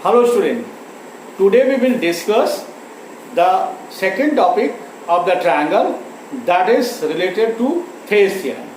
Hello student, today we will discuss the second topic of the triangle, that is related to Thayer's theorem.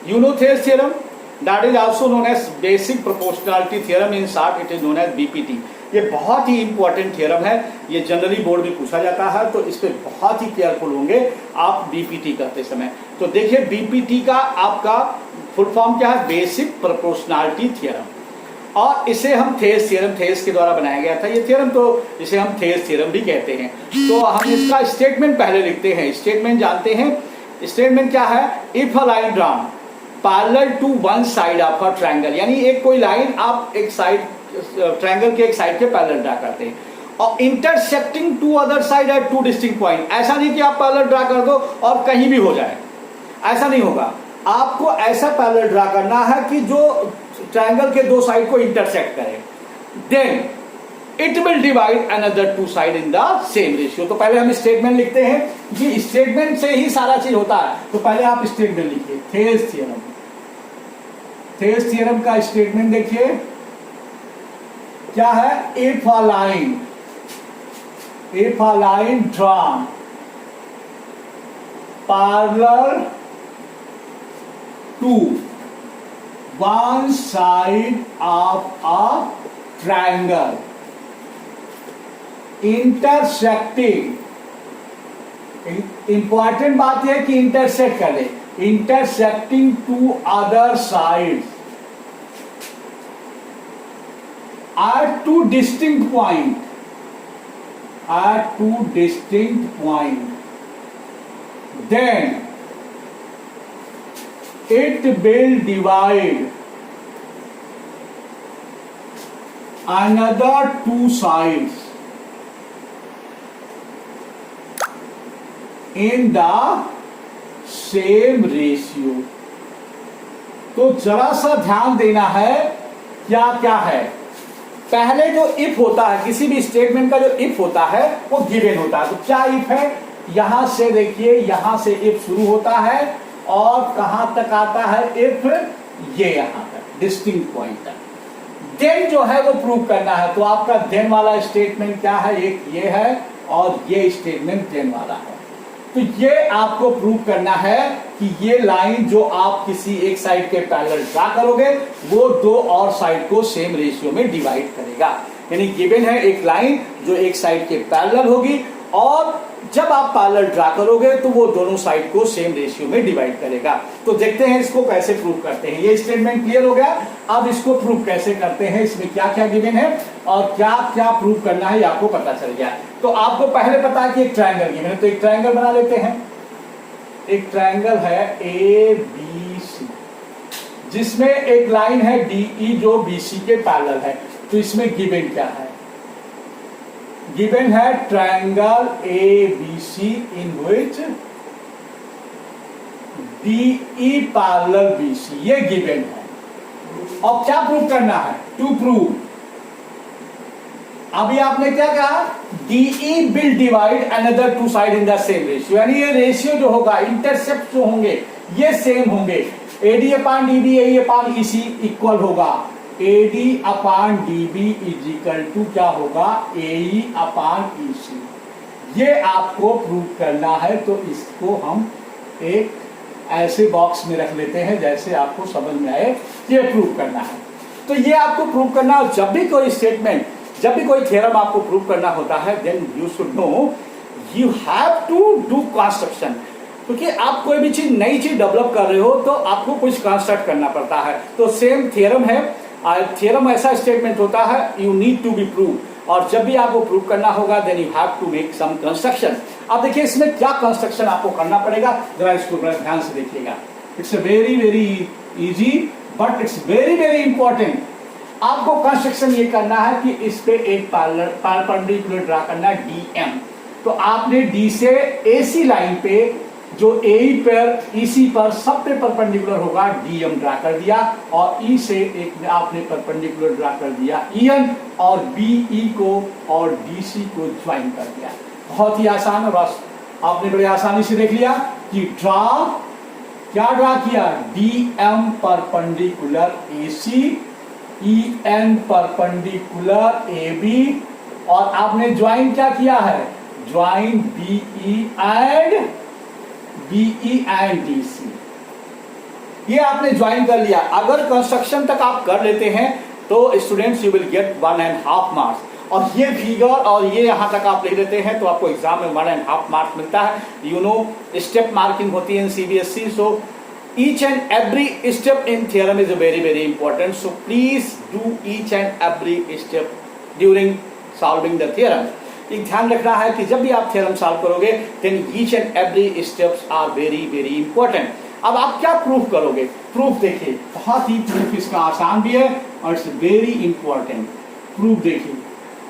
You know Thayer's theorem, that is also known as basic proportionality theorem, in short it is known as BPT. ये बहुत ही important theorem है, ये generally board में पूछा जाता है, तो इस पर बहुत ही केयरफुल होंगे आप बीपीटी करते समय। तो देखिए बीपीटी का आपका फुल फॉर्म क्या है, बेसिक प्रोपोर्शनलिटी थ्योरम, और इसे हम थेयस थ्योरम, थेयस के द्वारा बनाया गया था ये थ्योरम, तो इसे हम थेयस थ्योरम भी कहते हैं। तो हम इसका स्टेटमेंट पहले लिखते हैं। स्टेटमेंट जानते हैं, स्टेटमेंट क्या है, if a line drawn parallel to one side of a triangle, यानी एक कोई लाइन आप एक साइड ट्रायंगल के एक साइड के पैरेलल ड्रा करते हैं और intersecting two other side at two distinct point. ऐसा नहीं कि आप पैरेलल ड्रा कर दो और कहीं भी हो जाए, ऐसा नहीं होगा। आपको ऐसा पैरेलल ड्रा करना है कि जो ट्रायंगल के दो साइड को इंटरसेक्ट करे, then it will divide another two side in the same ratio. तो पहले हम स्टेटमेंट लिखते हैं कि स्टेटमेंट से ही सारा चीज होता है, तो पहले आप स्टेटमेंट लिखिए। थेयस थ्योरम, थेयस थ्योरम का स्टेटमेंट देखिए क्या है, if a line drawn parallel to one side of a triangle intersecting, important बात यह कि इंटरसेक्ट करे, intersecting two other sides at two distinct point, then it will divide another two sides in the same ratio। तो जरा सा ध्यान देना है, क्या क्या है। पहले जो इफ होता है, किसी भी स्टेटमेंट का जो इफ होता है वो गिवन होता है। तो क्या इफ है, यहां से देखिए, यहां से इफ शुरू होता है और कहां तक आता है इफ, ये यहां तक डिस्टिंक्ट पॉइंट तक। देन जो है वो प्रूव करना है। तो आपका देन वाला स्टेटमेंट क्या है, एक ये है और ये स्टेटमेंट देन वाला है। तो ये आपको प्रूव करना है कि ये लाइन जो आप किसी एक साइड के पैरेलल ड्रा करोगे वो दो और साइड को सेम रेशियो में डिवाइड करेगा। यानी गिवन है एक लाइन जो एक साइड के पैरेलल होगी और जब आप पैरेलल ड्रा करोगे तो वो दोनों साइड को सेम रेशियो में डिवाइड करेगा। तो देखते हैं इसको कैसे प्रूव करते हैं। ये स्टेटमेंट क्लियर हो गया, अब इसको प्रूव कैसे करते हैं, इसमें क्या क्या गिवन है और क्या क्या प्रूव करना है, आपको पता चल गया। तो आपको पहले पता है कि एक ट्रायंगल गिवन है, तो एक ट्रायंगल बना लेते हैं। एक ट्रायंगल है ABC जिसमें एक लाइन है DE जो BC के पैरेलल है। तो इसमें गिवन क्या है, गिवन है ट्रायंगल ABC इन विच DE पैरेलल BC, ये गिवन है। अब क्या प्रूव करना है, टू प्रूव, अभी आपने क्या कहा, DE will divide another two side in the same ratio, यानी ये रेशियो जो होगा, इंटरसेप्ट जो होंगे ये सेम होंगे। AD upon DB, AE upon EC equal होगा AD upon DB is equal to क्या होगा, AE अपान EC। ये आपको प्रूव करना है, तो इसको हम एक ऐसे बॉक्स में रख लेते हैं जैसे आपको समझ में आए, ये प्रूव करना है। तो ये आपको प्रूव करना है। जब भी कोई स्टेटमेंट, जब भी कोई थ्योरम आपको प्रूव करना होता है, then you should know you have to do construction, क्योंकि आप कोई भी चीज, नई चीज डेवलप कर रहे हो तो आपको कुछ कंस्ट्रक्ट करना पड़ता है। तो सेम थ्योरम है, थ्योरम ऐसा स्टेटमेंट होता है, you need to be prove, और जब भी आपको प्रूव करना होगा then you have to make some construction. अब देखिए इसमें क्या कंस्ट्रक्शन आपको करना पड़ेगा, जरा इसको बड़ा ध्यान से देखिएगा। It's very very easy but it's very very important. आपको कंस्ट्रक्शन ये करना है कि इस पे एक परपेंडिकुलर ड्रा करना है DM। तो आपने D से AC लाइन पे जो AE पर EC पर सब पे परपेंडिकुलर होगा DM ड्रा कर दिया, और E से एक आपने परपेंडिकुलर ड्रा कर दिया EN, और BE को और DC को ज्वाइन कर दिया। बहुत ही आसान है, बस आपने बड़े आसानी से देख लिया कि क्या ड्रा किया, DM perpendicular AC EN perpendicular AB, और आपने ज्वाइन क्या किया है, ज्वाइन BE एंड DC, ये आपने ज्वाइन कर लिया। अगर कंस्ट्रक्शन तक आप कर लेते हैं तो students you will get 1.5 marks, और ये फिगर और ये यहां तक आप ले लेते हैं तो आपको एग्जाम में 1.5 मार्क्स मिलता है। यू नो स्टेप मार्किंग होती है इन CBSE, so each and every step in theorem is very very important, so please do each and every step during solving the theorem। एक ध्यान रखना है कि जब भी आप थ्योरम सॉल्व करोगे then each and every steps are very very important। अब आप क्या प्रूफ करोगे, प्रूफ देखिए, बहुत ही प्रूफ इसका आसान भी है और इट्स वेरी इंपॉर्टेंट। प्रूफ देखिए,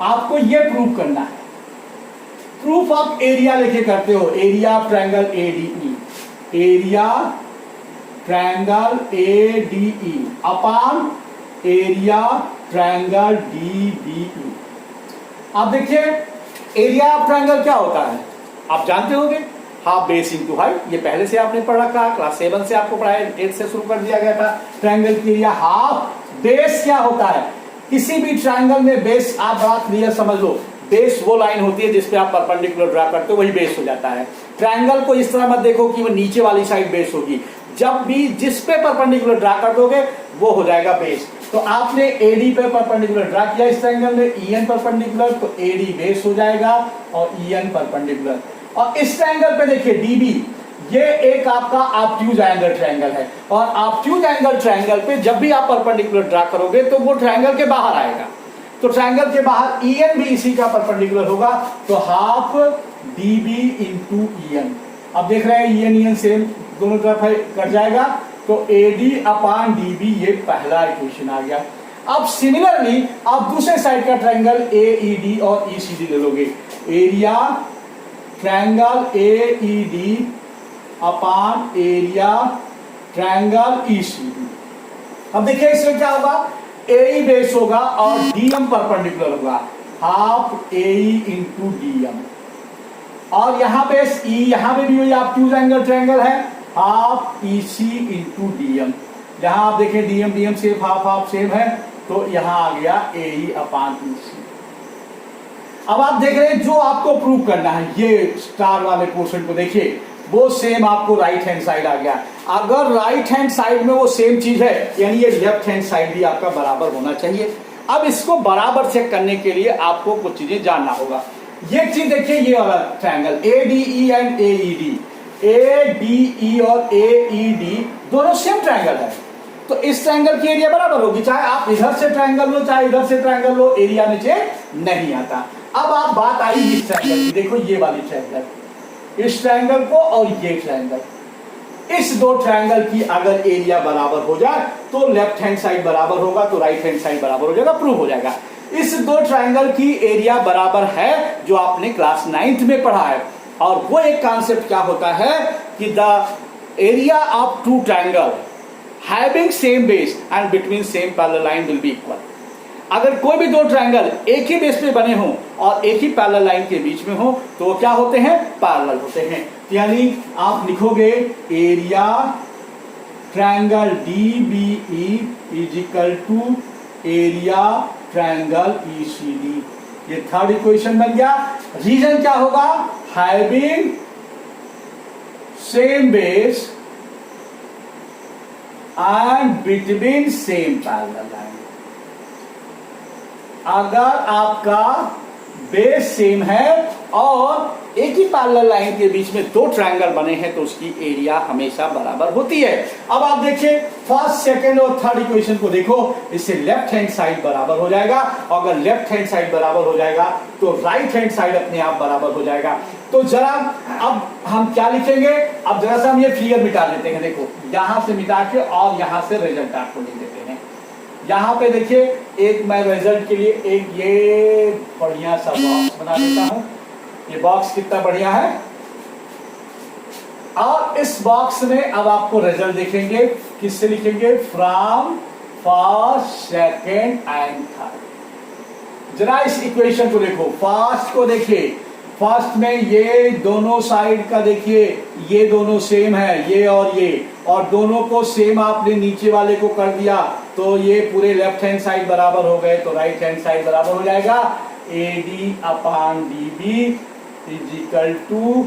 आपको ये प्रूफ करना है, प्रूफ आप एरिया लेके करते हो, area triangle ADE, area triangle ADE upon area triangle DBE। आप देखिए एरिया ऑफ ट्रायंगल क्या होता है, आप जानते होंगे, हाफ बेस इनटू हाइट, ये पहले से आपने पढ़ रखा, क्लास 7 से आपको पढ़ाया, 8 से शुरू कर दिया गया था। ट्रायंगल की एरिया हाफ बेस क्या होता है, किसी भी ट्रायंगल में बेस आप बड़ा क्लियर समझ लो, बेस वो लाइन होती है जिसपे आप परपेंडिकुलर ड्रा करते हो, वही बेस हो जाता है। ट्रायंगल को इस तरह मत देखो कि वो नीचे वाली साइड बेस होगी, जब भी जिस पे परपेंडिकुलर ड्रा कर दोगे वो हो जाएगा बेस। तो आपने AD पे परपेंडिकुलर ड्रा किया इस ट्रायंगल में, EN परपेंडिकुलर, तो AD बेस हो जाएगा और EN परपेंडिकुलर। और इस ट्रायंगल पे देखिए DB, ये एक आपका ऑब्ट्यूज एंगल ट्रायंगल है, और ऑब्ट्यूज एंगल ट्रायंगल पे जब भी आप परपेंडिकुलर ड्रा करोगे तो वो ट्रायंगल के बाहर आएगा, तो ट्रायंगल के बाहर EN भी इसी का परपेंडिकुलर होगा, तो हाफ DB इंटू EN। अब देख रहे हैं EN सेम दोनों तरफ है, कट जाएगा, तो AD अपॉन DB, ये पहला इक्वेशन आ गया। अब सिमिलरली आप दूसरे साइड का ट्रायंगल AED और ECD ले लोगे, area triangle AED upon area triangle ECD। अब देखिए इसमें क्या होगा, AE बेस होगा और DM परपेंडिकुलर होगा, हाफ AE इंटू DM, और यहाँ पे यहाँ पे भी वही ऑब्ट्यूज एंगल ट्रायंगल है, हाफ EC इंटू DM। जहां आप देखें DM same, half half same है, तो यहाँ आ गया AE अपॉन EC। अब आप देख रहे हैं जो आपको प्रूव करना है, ये स्टार वाले पोर्शन को देखिए, वो सेम आपको राइट हैंड साइड आ गया। अगर राइट हैंड साइड में वो सेम चीज है, यानी ये लेफ्ट हैंड साइड भी आपका बराबर होना चाहिए। अब इसको बराबर चेक करने के लिए आपको कुछ चीजें जानना होगा। ये चीज देखिए, ये वाला triangle ADE and AED, ADE और AED दोनों सेम ट्रायंगल है, तो इस ट्रायंगल की एरिया बराबर होगी, चाहे आप इधर से ट्रायंगल लो चाहे इधर से ट्रायंगल लो, एरिया नीचे नहीं आता। अब आप बात आई इस ट्रायंगल की, देखो ये वाली ट्रायंगल, इस ट्रायंगल को और ये ट्रायंगल, इस दो ट्रायंगल की अगर एरिया बराबर हो जाए तो लेफ्ट हैंड साइड बराबर होगा, तो राइट हैंड साइड बराबर हो जाएगा, प्रूव हो जाएगा। इस दो ट्रायंगल की एरिया बराबर है जो आपने क्लास 9th में पढ़ा है, और वो एक कॉन्सेप्ट क्या होता है कि the area of two triangle having same base and between same parallel line will be equal. अगर कोई भी दो ट्रायंगल एक ही बेस पे बने हों और एक ही पैरेलल लाइन के बीच में हो तो वो क्या होते हैं, पैरेलल होते हैं। यानी आप लिखोगे area triangle DBE is equal to area triangle ECD। ये थर्ड इक्वेशन बन गया। रीजन क्या होगा, having same base and between same parallel line. अगर आपका बेस सेम है और एक ही पैरेलल लाइन के बीच में दो ट्रायंगल बने हैं तो उसकी एरिया हमेशा बराबर होती है। अब आप देखिए फर्स्ट, सेकंड और थर्ड इक्वेशन को देखो, इससे लेफ्ट हैंड साइड बराबर हो जाएगा, और अगर लेफ्ट हैंड साइड बराबर हो जाएगा तो राइट हैंड साइड अपने आप बराबर हो जाएगा। तो जरा अब हम क्या लिखेंगे, अब जरा सा हम ये फिगर मिटा देते हैं, देखो यहां से मिटा के और यहां से रिजल्ट आपको लिख देते हैं। यहाँ पे देखिए एक मैं रिजल्ट के लिए एक ये बढ़िया सा बॉक्स बना देता हूं। ये बॉक्स कितना बढ़िया है, और इस बॉक्स में अब आपको रिजल्ट देखेंगे, किससे लिखेंगे, from first, second and third. जरा इस इक्वेशन को देखो, फर्स्ट को देखिए, फर्स्ट में ये दोनों साइड का देखिए, ये दोनों सेम है, ये और दोनों को सेम आपने नीचे वाले को कर दिया तो ये पूरे लेफ्ट हैंड साइड बराबर हो गए, तो राइट हैंड साइड बराबर हो जाएगा AD/DB इज इक्वल टू